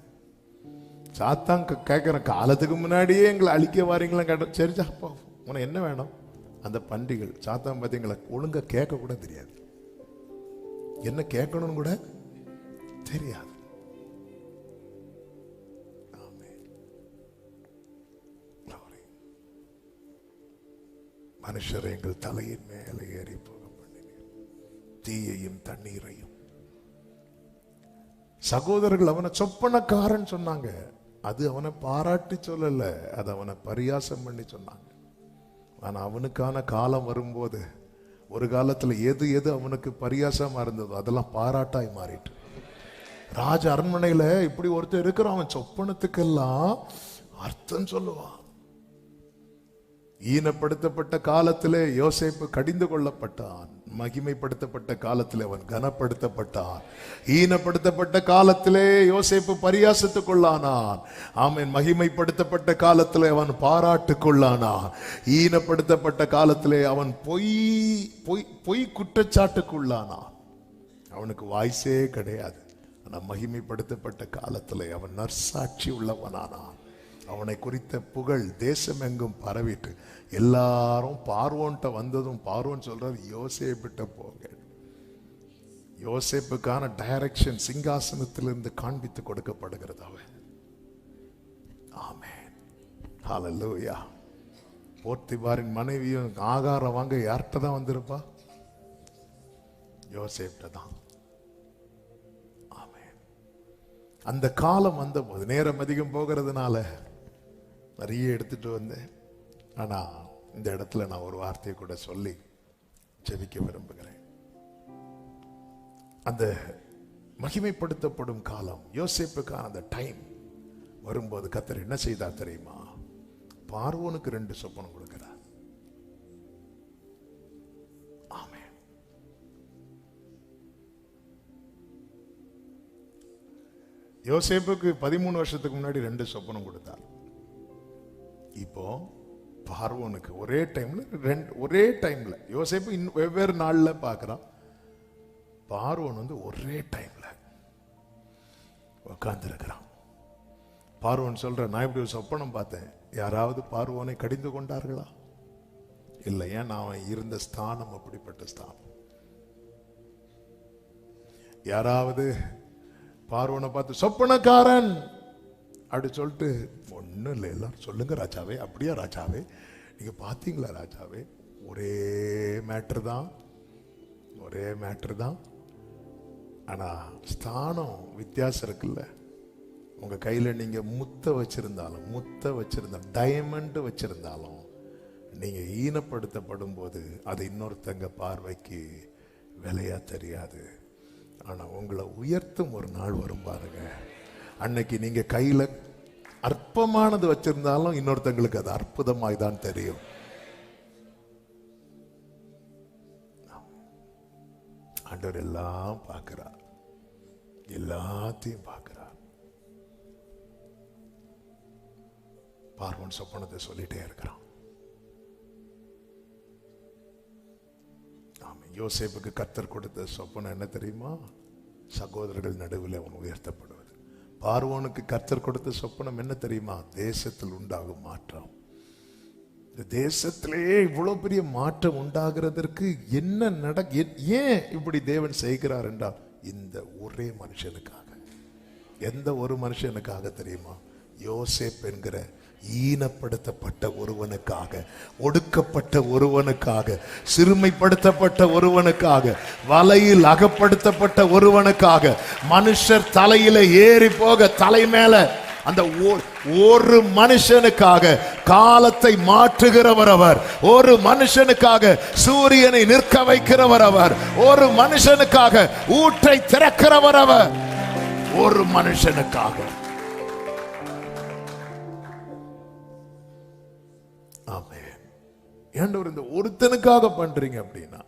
சாத்தான் கேட்குறேன், காலத்துக்கு முன்னாடியே எங்களை அழிக்க வாரீங்களா கேட்டோம். சரி அப்பா, உனக்கு என்ன வேணும்? அந்த பண்டிகள் சாத்தான் பார்த்தீங்களா, ஒழுங்கா கேட்க கூட தெரியாது, என்ன கேட்கணும்னு கூட தெரியாது. மனுஷரை எங்கள் தலையின் மேலே ஏறி போக பண்ணினீர், தீயையும் தண்ணீரையும். சகோதரர்கள் அவனை சொப்பனக்காரன் சொன்னாங்க. அது அவனை பாராட்டி சொல்லல, அது அவனை பரியாசம் பண்ணி சொன்னாங்க. ஆனா அவனுக்கான காலம் வரும்போது, ஒரு காலத்துல எது அவனுக்கு பரியாசமா இருந்ததோ அதெல்லாம் பாராட்டாய் மாறிட்டு. ராஜ அரண்மனையில இப்படி ஒருத்தர் இருக்கிறான், அவன் சொப்பனத்துக்கெல்லாம் அர்த்தம் சொல்லுவான். ஈனப்படுத்தப்பட்ட காலத்திலே யோசேப்பு கடிந்து கொள்ளப்பட்டான், மகிமைப்படுத்தப்பட்ட காலத்திலே அவன் கனப்படுத்தப்பட்டான். ஈனப்படுத்தப்பட்ட காலத்திலே யோசேப்பு பரியாசத்துக்குள்ளானான். ஆமென். மகிமைப்படுத்தப்பட்ட காலத்திலே அவன் பாராட்டுக்குள்ளானான். ஈனப்படுத்தப்பட்ட காலத்திலே அவன் பொய் குற்றச்சாட்டுக்குள்ளானான். அவனுக்கு வாய்ஸே கிடையாது. ஆனா மகிமைப்படுத்தப்பட்ட காலத்திலே அவன் நற்சாட்சி உள்ளவனானான். அவனை குறித்த புகழ் தேசம் எங்கும் பரவிட்டு எல்லாரும் பார்வோன்ட்ட வந்ததும் பார்வோன் சொல்றாரு, யோசேப்பிட்ட போங்க. யோசேப்புக்கான டைரக்ஷன் சிங்காசனத்திலிருந்து காண்பித்து கொடுக்கப்படுகிறது. அவன் ஆமென், ஹல்லேலூயா. போர்த்திபாரின் மனைவியும் ஆகாரம் வாங்க யார்கிட்ட தான் வந்திருப்பா? யோசேப்பிட்ட தான். ஆமென். அந்த காலம் வந்த போது, நேரம் அதிகம் போகிறதுனால நிறைய எடுத்துட்டு வந்தேன். ஆனா இந்த இடத்துல நான் ஒரு வார்த்தையை கூட சொல்லி ஜெபிக்க விரும்புகிறேன். அந்த மகிமைப்படுத்தப்படும் காலம், யோசேப்புக்கான அந்த டைம் வரும்போது கர்த்தர் என்ன செய்தார் தெரியுமா? பார்வோனுக்கு 2 சொப்பனம் கொடுக்கிறார். ஆமென். யோசேப்புக்கு 13 வருஷத்துக்கு முன்னாடி 2 சொப்பனம் கொடுத்தார். இப்போ பார்வோனுக்கு ஒரே டைம்ல யோசேப்பு வெவ்வேறு நாள்ல பார்க்கிறான். பார்வோன் ஒரே டைம்ல உட்கார்ந்து இருக்கிறான். பார்வோன் சொல்ற, நான் இப்படி ஒரு சொப்பனம் பார்த்தேன். யாராவது பார்வோனை கடிந்து கொண்டார்களா? இல்லை. ஏன்? அவன் இருந்த ஸ்தானம் அப்படிப்பட்ட ஸ்தானம். யாராவது பார்வோனை பார்த்து சொப்பனக்காரன் அப்படி சொல்லிட்டு, ஒன்றும் இல்லை, எல்லாரும் சொல்லுங்க ராஜாவே. அப்படியா ராஜாவே? நீங்க பார்த்தீங்களா ராஜாவே? ஒரே மேட்ரு தான், ஒரே மேட்ரு தான். ஆனா ஸ்தானம் வித்தியாசம் இருக்குல்ல. உங்க கையில நீங்க முத்தை வச்சிருந்தாலும் டைமண்ட் வச்சிருந்தாலும் நீங்க ஈனப்படுத்தப்படும் போது அது இன்னொருத்தங்க பார்வைக்கு விலையா தெரியாது. ஆனா உங்களை உயர்த்தும் ஒரு நாள் வரும் பாருங்க. அன்னைக்கு நீங்க கையில அற்பமானது வச்சிருந்தாலும் இன்னொருத்தங்களுக்கு அது அற்புதமாய் தான் தெரியும். ஆண்டவர் எல்லாம் பார்க்கிறார், எல்லாத்தையும் பார்க்கிறார். பார்வோன் சொப்பனத்தை சொல்லிட்டே இருக்கிறான். யோசேப்புக்கு கர்த்தர் கொடுத்த சொப்பனம் என்ன தெரியுமா? சகோதரர்கள் நடுவில் அவன் உயர்த்தப்படுவது. பார்வோனுக்கு கர்த்தர் கொடுத்த சொப்பனம் என்ன தெரியுமா? தேசத்தில் உண்டாகும் மாற்றம். இந்த தேசத்திலே இவ்வளவு பெரிய மாற்றம் உண்டாகிறதற்கு என்ன ஏன் இப்படி தேவன் செய்கிறார் என்றால், இந்த ஒரே மனுஷனுக்காக. எந்த ஒரு மனுஷனுக்காக தெரியுமா? யோசேப் என்கிற ஈனப்படுத்தப்பட்ட ஒருவனுக்காக, ஒடுக்கப்பட்ட ஒருவனுக்காக, சிறுமைப்படுத்தப்பட்ட ஒருவனுக்காக, வலையில் அகப்படுத்தப்பட்ட ஒருவனுக்காக, மனுஷர் தலையில ஏறி போக தலை மேல அந்த ஒரு மனுஷனுக்காக காலத்தை மாற்றுகிறவர் அவர். ஒரு மனுஷனுக்காக சூரியனை நிற்க வைக்கிறவர் அவர். ஒரு மனுஷனுக்காக ஊற்றை திறக்கிறவர் அவர். ஒரு மனுஷனுக்காக. ஆண்டவர் இந்த ஒருத்தனுக்காக பண்றீங்க அப்படின்னா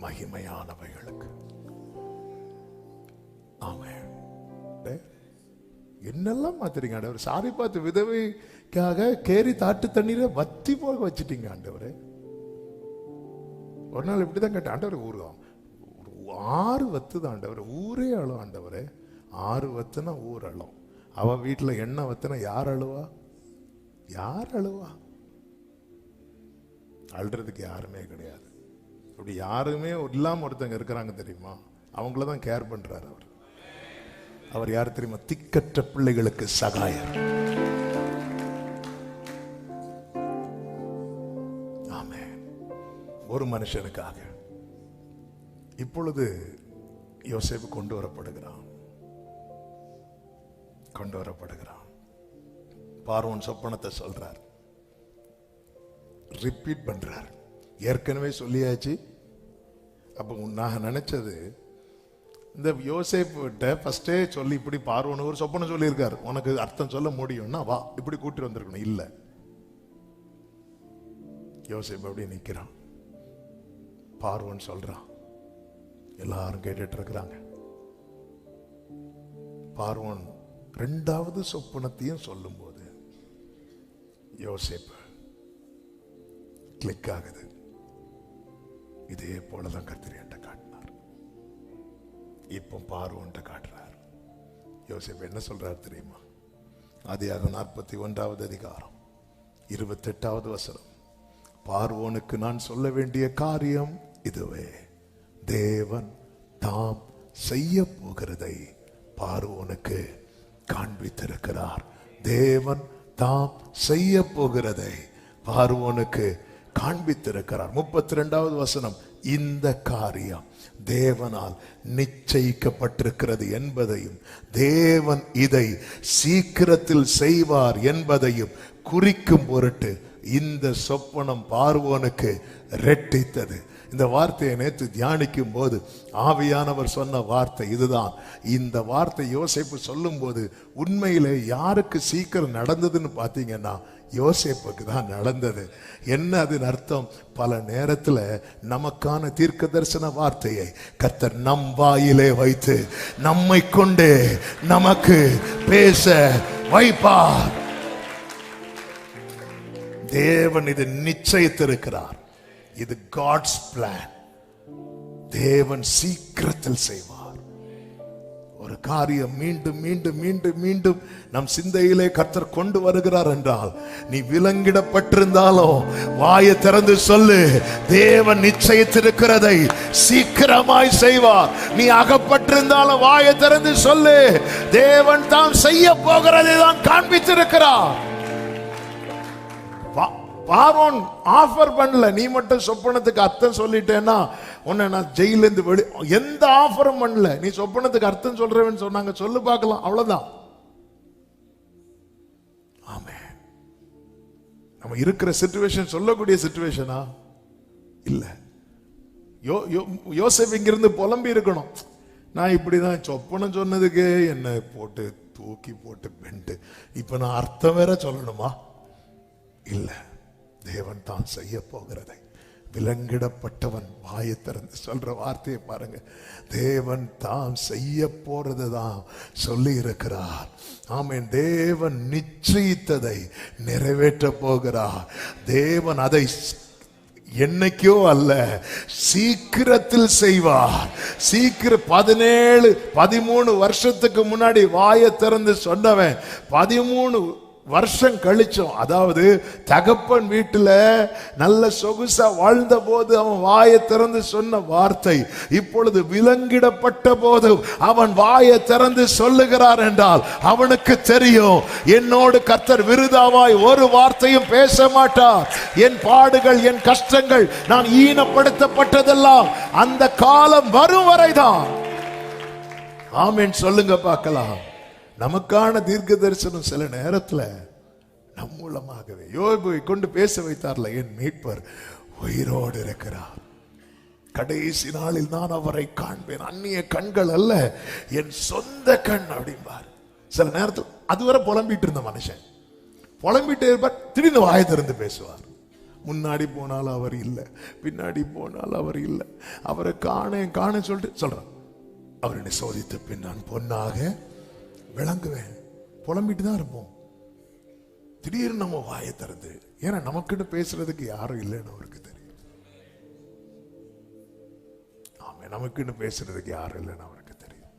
மகிமையானவைகளுக்கு. ஆமென். என்னெல்லாம் மாத்துறீங்க ஆண்டவர். சாரி பார்த்து விதவைக்காக கேரி தாட்டு தண்ணீரை வத்தி போக வச்சுட்டீங்க ஆண்டவரே. ஒரு நாள் இப்படிதான் கேட்டேன், ஆண்டவர் ஊரு 6 வத்து தான் ஆண்டவர், ஊரே அழும் ஆண்டவரே. 6 வத்துனா ஊர் அழும். அவ வீட்டுல எண்ணெய் வத்துனா யார் அழுவா? யார் அழுவா? அழுறதுக்கு யாருமே கிடையாது. அப்படி யாருமே இல்லாம ஒருத்தங்க இருக்கிறாங்க தெரியுமா? அவங்களதான் கேர் பண்றாரு அவர். அவர் யார் தெரியுமா? திக்கற்ற பிள்ளைகளுக்கு சகாயர். ஆமென். ஒரு மனுஷனுக்காக இப்பொழுது யோசேப்பு கொண்டு வரப்படுகிறான். பார்வோன் சொப்பனத்தை சொல்றார், ரிப்பீட் பண்றார். ஏற்கனவே சொல்லியாச்சு. அப்ப நான் நினைச்சது, இந்த யோசேப்புட்ட ஃபர்ஸ்டே சொல்லி இப்படி பார்வோன்னு ஒரு சொப்பனம் சொல்லியிருக்காரு, உனக்கு அர்த்தம் சொல்ல முடியும்னா வா, இப்படி கூட்டி வந்திருக்கணும். இல்ல, யோசேப்பு அப்படி நிக்கிறான். பார்வோன் சொல்றான், எல்லாரும் கேட்டுட்டு இருக்கிறாங்க. பார்வோன் 2வது சொப்பனத்தையும் சொல்லும் போது யோசேப்பு கிளிக் ஆகுது. இதே போலதான் கர்த்தர் என்கிட்ட காட்டினார். இப்போ பார்வோன்ட்ட காட்டுறார். யோசேப்பு என்ன சொல்றாரு தெரியுமா? ஆதியாகமம் 41வது அதிகாரம் 28வது வசனம். பார்வோனுக்கு நான் சொல்ல வேண்டிய காரியம் இதுவே, தேவன் தாம் செய்ய போகிறதை பார்வோனுக்கு காண்பித்திருக்கிறார். தேவன் தாம் செய்ய போகிறதை பார்வோனுக்கு காண்பித்திருக்கிறார். 32வது வசனம், இந்த காரியம் தேவனால் நிச்சயிக்கப்பட்டிருக்கிறது என்பதையும் தேவன் இதை சீக்கிரத்தில் செய்வார் என்பதையும் குறிக்கும் பொருட்டு இந்த சொப்பனம் பார்வோனுக்கு ரெட்டித்தது. இந்த வார்த்தையை நேற்று தியானிக்கும் போது ஆவியானவர் சொன்ன வார்த்தை இதுதான். இந்த வார்த்தை யோசேப்பு சொல்லும் போது உண்மையிலே யாருக்கு சீக்கிரம் நடந்ததுன்னு பார்த்தீங்கன்னா யோசேப்புக்கு தான் நடந்தது. என்ன அதன் அர்த்தம்? பல நேரத்தில் நமக்கான தீர்க்க தரிசன வார்த்தையை கர்த்தர் நம் வாயிலே வைத்து நம்மை கொண்டு நமக்கு பேச வைப்பார். தேவன் இது நிச்சயித்திருக்கிறார். இது காட்ஸ் பிளான். தேவன் சீக்கிரத்தில் செய்வார். ஒரு காரியம் மீண்டும் மீண்டும் மீண்டும் மீண்டும் நம் சிந்தையிலே கர்த்தர் கொண்டு வருகிறார் என்றால், நீ விலங்கிடப்பட்டிருந்தாலும் வாயை திறந்து சொல்லு, தேவன் நிச்சயித்திருக்கிறதை சீக்கிரமாய் செய்வார். நீ அகப்பட்டிருந்தாலும் வாயை திறந்து சொல்லு, தேவன் தாம் செய்ய போகிறதை தான் காண்பித்திருக்கிறார். பார்வோன் ஆஃபர் பண்ணல, நீ மட்டும் சொப்பனத்துக்கு அர்த்தம் சொல்லிட்டேன்னா உன்னை நான் ஜெயில இருந்து வெளி, எந்த ஆஃபரும் பண்ணல. நீ சொப்பனத்துக்கு அர்த்தம் சொல்றவன்னு சொன்னாங்க, சொல்லு பார்க்கலாம், அவ்வளவுதான். ஆமே, நம்ம இருக்கிற சிச்சுவேஷன் சொல்லக்கூடிய சிச்சுவேஷனா இல்ல. யோசேப்பு இங்கிருந்து புலம்பி இருக்கணும், நான் இப்படிதான் சொப்பனம் சொன்னதுக்கு என்ன போட்டு தூக்கி போட்டு பெண்டு, இப்ப நான் அர்த்தம் வேற சொல்லணுமா? இல்ல, தேவன் தான் செய்ய போகிறதை, விலங்கிடப்பட்டவன் வாயை திறந்து சொல்ற வார்த்தையை பாருங்க, தேவன் தான் செய்ய போறது தான் சொல்லி இருக்கிறார். ஆமென். தேவன் நிச்சயித்ததை நிறைவேற்ற போகிறார். தேவன் அதை என்னைக்கோ அல்ல, சீக்கிரத்தில் செய்வார். சீக்கிரம் 17-13 வருஷத்துக்கு முன்னாடி வாயை திறந்து சொன்னவன் 13 வருஷம் கழிச்சோம், அதாவது தகப்பன் வீட்டுல நல்ல சொகுசா வாழ்ந்த போது அவன் வாயை திறந்து சொன்ன வார்த்தை, இப்பொழுது விலங்கிடப்பட்ட போது அவன் வாயை திறந்து சொல்லுகிறார் என்றால் அவனுக்கு தெரியும், என்னோடு கர்த்தர் விருதாவாய் ஒரு வார்த்தையும் பேச மாட்டார். என் பாடுகள், என் கஷ்டங்கள், நான் ஈனப்படுத்தப்பட்டதெல்லாம் அந்த காலம் வரும் வரைதான். ஆமென், சொல்லுங்க பார்க்கலாம். நமக்கான தீர்க்க தரிசனம் சில நேரத்துல நம் மூலமாகவே யோபுவை கொண்டு பேச வைத்தார்ல, என் மீட்பர் உயிரோடு இருக்கிறார், கடைசி நாளில் நான் அவரை காண்பேன், அந்நிய கண்கள் அல்ல என் சொந்த கண் அப்படிம்பார். சில நேரத்தில் அதுவரை புலம்பிட்டு இருந்த மனுஷன் புலம்பிட்டே இருப்பார், திடீர்னு வாயை திறந்து பேசுவார். முன்னாடி போனாலும் அவர் இல்லை, பின்னாடி போனாலும் அவர் இல்லை, அவரை காண சொல்லிட்டு சொல்றார், அவர் என்னை சோதித்த பின் நான் பொன்னாக விளங்குவேன். புலம்பிட்டு தான் இருப்போம். திடீர்னு நம்ம வாயை திறந்து, ஏன்னா நமக்குன்னு பேசுறதுக்கு யாரும் இல்லைன்னு அவருக்கு தெரியும். ஆமா, நமக்குன்னு பேசுறதுக்கு யாரும் இல்லைன்னு அவருக்கு தெரியும்.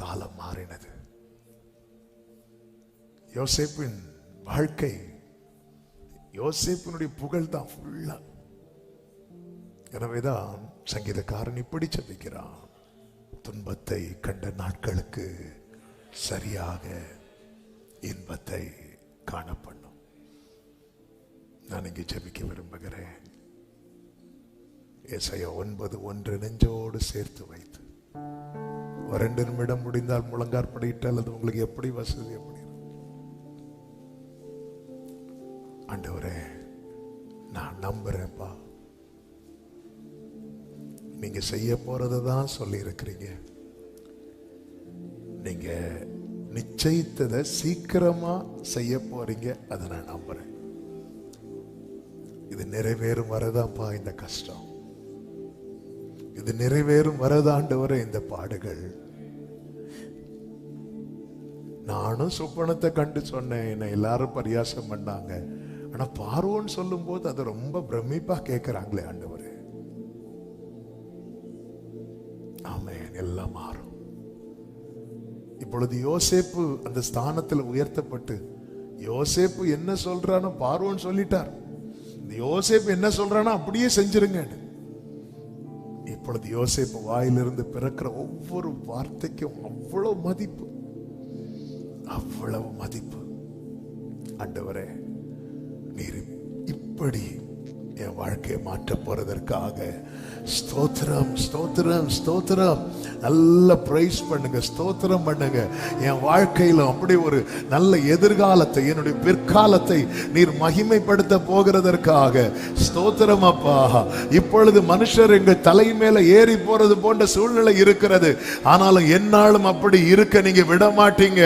காலம் மாறினது. யோசேப்பின் வாழ்க்கை, யோசேப்பினுடைய புகழ் தான் ஃபுல்லா. எனவேதான் சங்கீதக்காரன் இப்படி ஜெபிக்கிறான், துன்பத்தை கண்ட நாட்களுக்கு சரியாக இன்பத்தை காணப்படும். நான் இங்கே ஜெபிக்க விரும்புகிறேன். ஏசாயா 9:1 நெஞ்சோடு சேர்த்து வைத்து ஒரு 2 நிமிடம் முடிந்தால் முழங்காற்படியிட்டு, அல்லது உங்களுக்கு எப்படி வசதி எப்படி. ஆண்டவரே, நான் நம்புறேன்ப்பா, நீங்க செய்ய போறதை தான் சொல்லி இருக்கிறீங்க. நீங்க நிச்சயித்ததை சீக்கிரமா செய்ய போறீங்க, அதை நான் நம்புறேன். இது நிறைவேறும் வரதாப்பா இந்த கஷ்டம், இது நிறைவேறும் வரதாண்டவரை இந்த பாடுகள். நானும் சொப்பனத்தை கண்டு சொன்னேன், என்னை எல்லாரும் பரியாசம் பண்ணாங்க. ஆனா பார்வோன்னு சொல்லும் போது அதை ரொம்ப பிரமிப்பா கேட்கிறாங்களே ஆண்டவரே. ஆமென், எல்லாம் மாறும். இப்பொழுது யோசேப்பு அந்த ஸ்தானத்தில் உயர்த்தப்பட்டு, யோசேப்பு என்ன சொல்றானோ பார்வோன் சொல்லிட்டார், இந்த யோசேப்பு என்ன சொல்றானோ அப்படியே செஞ்சிருங்க. இப்பொழுது யோசேப்பு வாயிலிருந்து பிறக்கிற ஒவ்வொரு வார்த்தைக்கும் அவ்வளவு மதிப்பு, அவ்வளவு மதிப்பு. ஆண்டவரே, நீர் இப்படி என் வாழ்க்கையை மாற்ற போறதற்காக ஸ்தோத்திரம், ஸ்தோத்திரம், ஸ்தோத்திரம். நல்ல பிரைஸ் பண்ணுங்க, ஸ்தோத்திரம் பண்ணுங்க. என் வாழ்க்கையில அப்படி ஒரு நல்ல எதிர்காலத்தை, என்னுடைய பிற்காலத்தை நீர் மகிமைப்படுத்த போகிறதற்காக ஸ்தோத்திரம் அப்பா. இப்பொழுது மனுஷர் எங்கள் தலை மேல ஏறி போறது போன்ற சூழ்நிலை இருக்கிறது, ஆனாலும் என்னாலும் அப்படி இருக்க நீங்க விட மாட்டீங்க,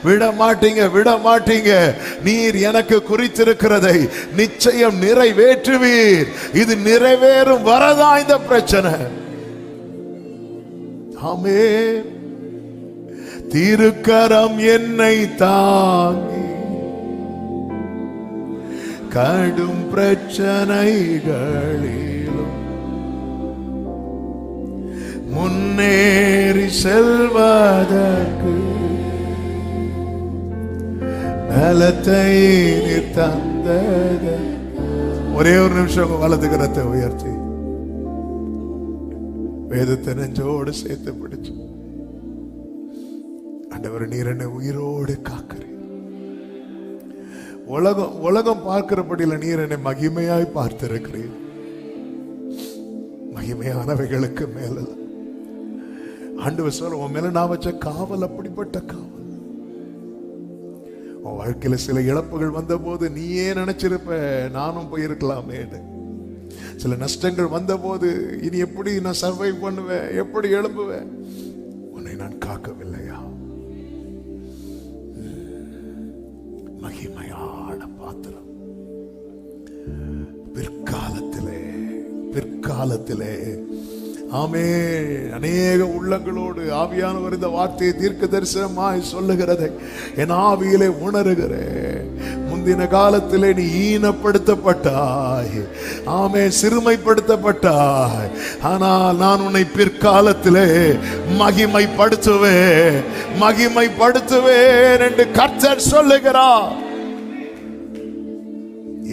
விட மாட்டீங்க, விட மாட்டீங்க. நீர் எனக்கு குறித்திருக்கிறதை நிச்சயம் நிறைவேற்றுவீர். இது நிறைவேறும் வரதா இந்த பிரச்சனை. ஆமென். திருக்கரம் என்னை தாங்கி கடும் பிரச்சனைகளிலும் முன்னேறி செல்வதற்கு பலத்தை நீர் தந்தது. ஒரே ஒரு நிமிஷம் வலது கரத்தை உயர்த்தி வேதத்தை நெஞ்சோடு சேர்த்து பிடிச்சு, ஆண்டவர் நீர் என்னை உயிரோடு காக்கிறீர். உலகம் பார்க்கிறபடியில நீர் என்னை மகிமையாய் பார்த்திருக்கிறீர். மகிமையானவைகளுக்கு மேல ஆண்டவர் சொல்ல, உன் மேல நான் வச்ச காவல் அப்படிப்பட்ட காவல். உன் வாழ்க்கையில சில இழப்புகள் வந்த போது நீயே நினைச்சிருப்ப நானும் போயிருக்கலாமே. சில நஷ்டங்கள் வந்த போது இனி எப்படி நான் சர்வைவ் பண்ணுவேன், எப்படி எழும்புவேன், உன்னை நான் காக்கவில்லையா? மகிமையான பாத்திரம் பிற்காலத்திலே ஆமே அநேக உள்ளங்களோடு ஆவியானவர் இந்த வார்த்தையை தீர்க்க தரிசனமாய் சொல்லுகிறதை என் ஆவியிலே உணர்கிறேன். முந்தின காலத்திலே நீ ஈனப்படுத்தப்பட்டாய், ஆமே சிறுமைப்படுத்தப்பட்டாய். ஆனால் நான் உன்னை பிற்காலத்திலே மகிமைப்படுத்துவேன் என்று கர்த்தர் சொல்லுகிறார்.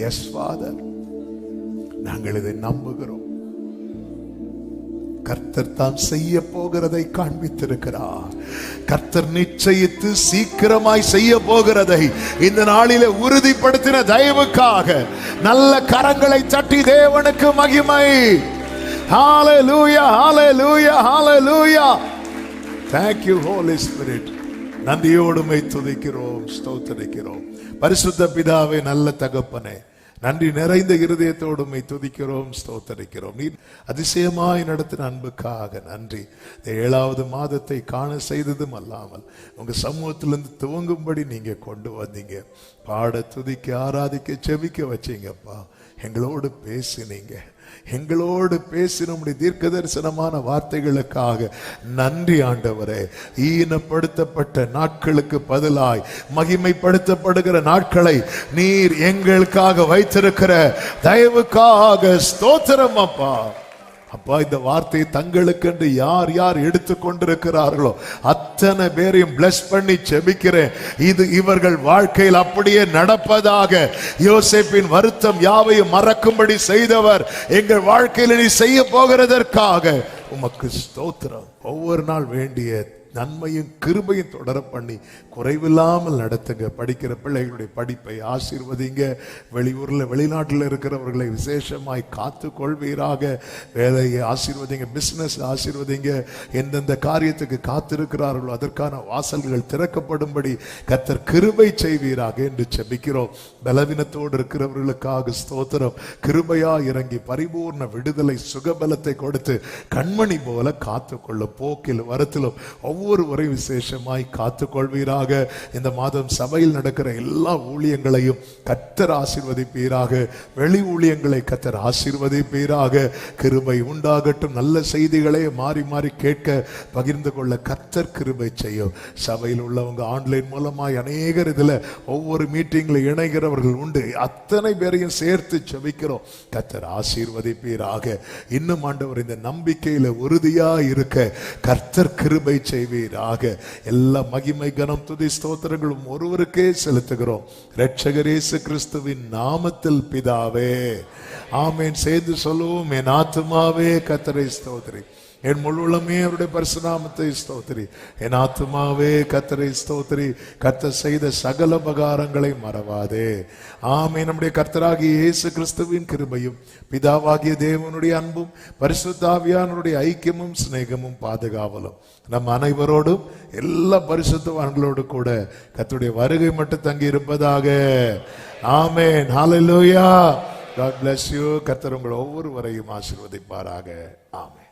எஸ் ஃபாதர், நாங்கள் இதை நம்புகிறோம். கர்த்தர் தான் செய்ய போகிறதை காண்பித்திருக்கிறார். கர்த்தர் நிச்சயித்து சீக்கிரமாய் செய்ய போகிறதை இந்த நாளிலே உறுதிப்படுத்தின தயவுக்காக நல்ல கரங்களை தட்டி தேவனுக்கு மகிமை. ஹalleluya, hallelujah, hallelujah. Thank you Holy Spirit. நன்றியோடு உம்மை துதிக்கிறோம், ஸ்தோத்திரிக்கிறோம். பரிசுத்த பிதாவே, நல்ல தகப்பனே, நன்றி நிறைந்த இருதயத்தோடு உம்மை துதிக்கிறோம், ஸ்தோத்திரிக்கிறோம். நீ அதிசயமாய் நடத்தின அன்புக்காக நன்றி. இந்த 7வது மாதத்தை காண செய்ததும் அல்லாமல் உங்க சமூகத்திலிருந்து துவங்கும்படி நீங்க கொண்டு வந்தீங்க. பாட, துதிக்க, ஆராதிக்க, செபிக்க வச்சீங்கப்பா. எங்களோடு பேசினீங்க. எங்களோடு பேசின உம்முடைய தீர்க்க தரிசனமான வார்த்தைகளுக்காக நன்றி ஆண்டவரே. ஈனப்படுத்தப்பட்ட நாட்களுக்கு பதிலாய் மகிமைப்படுத்தப்படுகிற நாட்களை நீர் எங்களுக்காக வைத்திருக்கிற தயவுக்காக ஸ்தோத்திரம் அப்பா. அப்பா, இந்த வார்த்தையை தங்களுக்கென்று யார் யார் எடுத்துக்கொண்டிருக்கிறார்களோ அத்தனை பேரையும் பிளஸ் பண்ணி செபிக்கிறேன். இது இவர்கள் வாழ்க்கையில் அப்படியே நடப்பதாக. யோசேப்பின் வருத்தம் யாவையும் மறக்கும்படி செய்தவர் எங்கள் வாழ்க்கையில் நீ செய்ய போகிறதற்காக உமக்கு ஸ்தோத்திரம். ஒவ்வொரு நாள் வேண்டிய நன்மையும் கிருபையும் தொடர பண்ணி குறைவில்லாமல் நடத்துங்க. படிக்கிற பிள்ளைகளுடைய படிப்பை ஆசீர்வதிங்க. வெளிநாட்டில் இருக்கிறவர்களை விசேஷமாய் காத்து கொள்வீராக. வேலையை ஆசீர்வதிங்க, பிசினஸ் ஆசீர்வதிங்க. எந்தெந்த காரியத்துக்கு காத்திருக்கிறார்களோ அதற்கான வாசல்கள் திறக்கப்படும்படி கர்த்தர் கிருபை செய்வீராக என்று செபிக்கிறோம். பலவீனத்தோடு இருக்கிறவர்களுக்காக ஸ்தோத்திரம். கிருபையா இறங்கி பரிபூர்ண விடுதலை சுகபலத்தை கொடுத்து கண்மணி போல காத்துக்கொள்ளும். போக்கில் வரத்திலும் ஒவ்வொருவரை விசேஷமாய் காத்துக்கொள்வீராக. இந்த மாதம் சபையில் நடக்கிற எல்லா ஊழியங்களையும் கர்த்தர் ஆசீர்வதிப்பீராக. வெளி ஊழியங்களை கர்த்தர் ஆசீர்வதிப்பீராக. கிருபை உண்டாகட்டும். நல்ல செய்திகளை மாறி மாறி கேட்க பகிர்ந்து கொள்ள கர்த்தர் கிருபை செய்யும். சபையில் உள்ளவங்க ஆன்லைன் மூலமாய் அநேகர் இதுல ஒவ்வொரு மீட்டிங்ல இணைகிறவர்கள் உண்டு. அத்தனை பேரையும் சேர்த்து செபிக்கிறோம். கர்த்தர் ஆசீர்வதிப்பீராக. இன்னும் ஆண்டவர் இந்த நம்பிக்கையில உறுதியா இருக்க கர்த்தர் கிருபை செய்வீராக. எல்லா மகிமை, கனம், துதி, ஸ்தோத்திரங்களும் ஒருவருக்கே செலுத்துகிறோம். இரட்சகர் இயேசு கிறிஸ்துவின் நாமத்தில் பிதாவே, ஆமென். சேர்ந்து சொல்லுவோம். என் ஆத்துமாவே கர்த்தரை ஸ்தோத்திரி, என் முழுவதுமே அவருடைய பரிசுநாமத்தை ஸ்தோத்திரி. என் ஆத்துமாவே கர்த்தரை ஸ்தோத்திரி, கர்த்தர் செய்த சகல உபகாரங்களை மறவாதே. ஆமென். நம்முடைய கர்த்தராகிய இயேசு கிறிஸ்துவின் கிருபையும் பிதாவாகிய தேவனுடைய அன்பும் பரிசுத்த ஆவியானவருடைய ஐக்கியமும் சிநேகமும் பாதுகாவலும் நம் அனைவரோடும் எல்லா பரிசுத்தவான்களோடு கூட கர்த்தருடைய வருகை மட்டும் தங்கி இருப்பதாக. ஆமென். ஹalleluya. God bless you. கர்த்தர் உங்கள் ஒவ்வொருவரையும் ஆசீர்வதிப்பாராக. ஆமென்.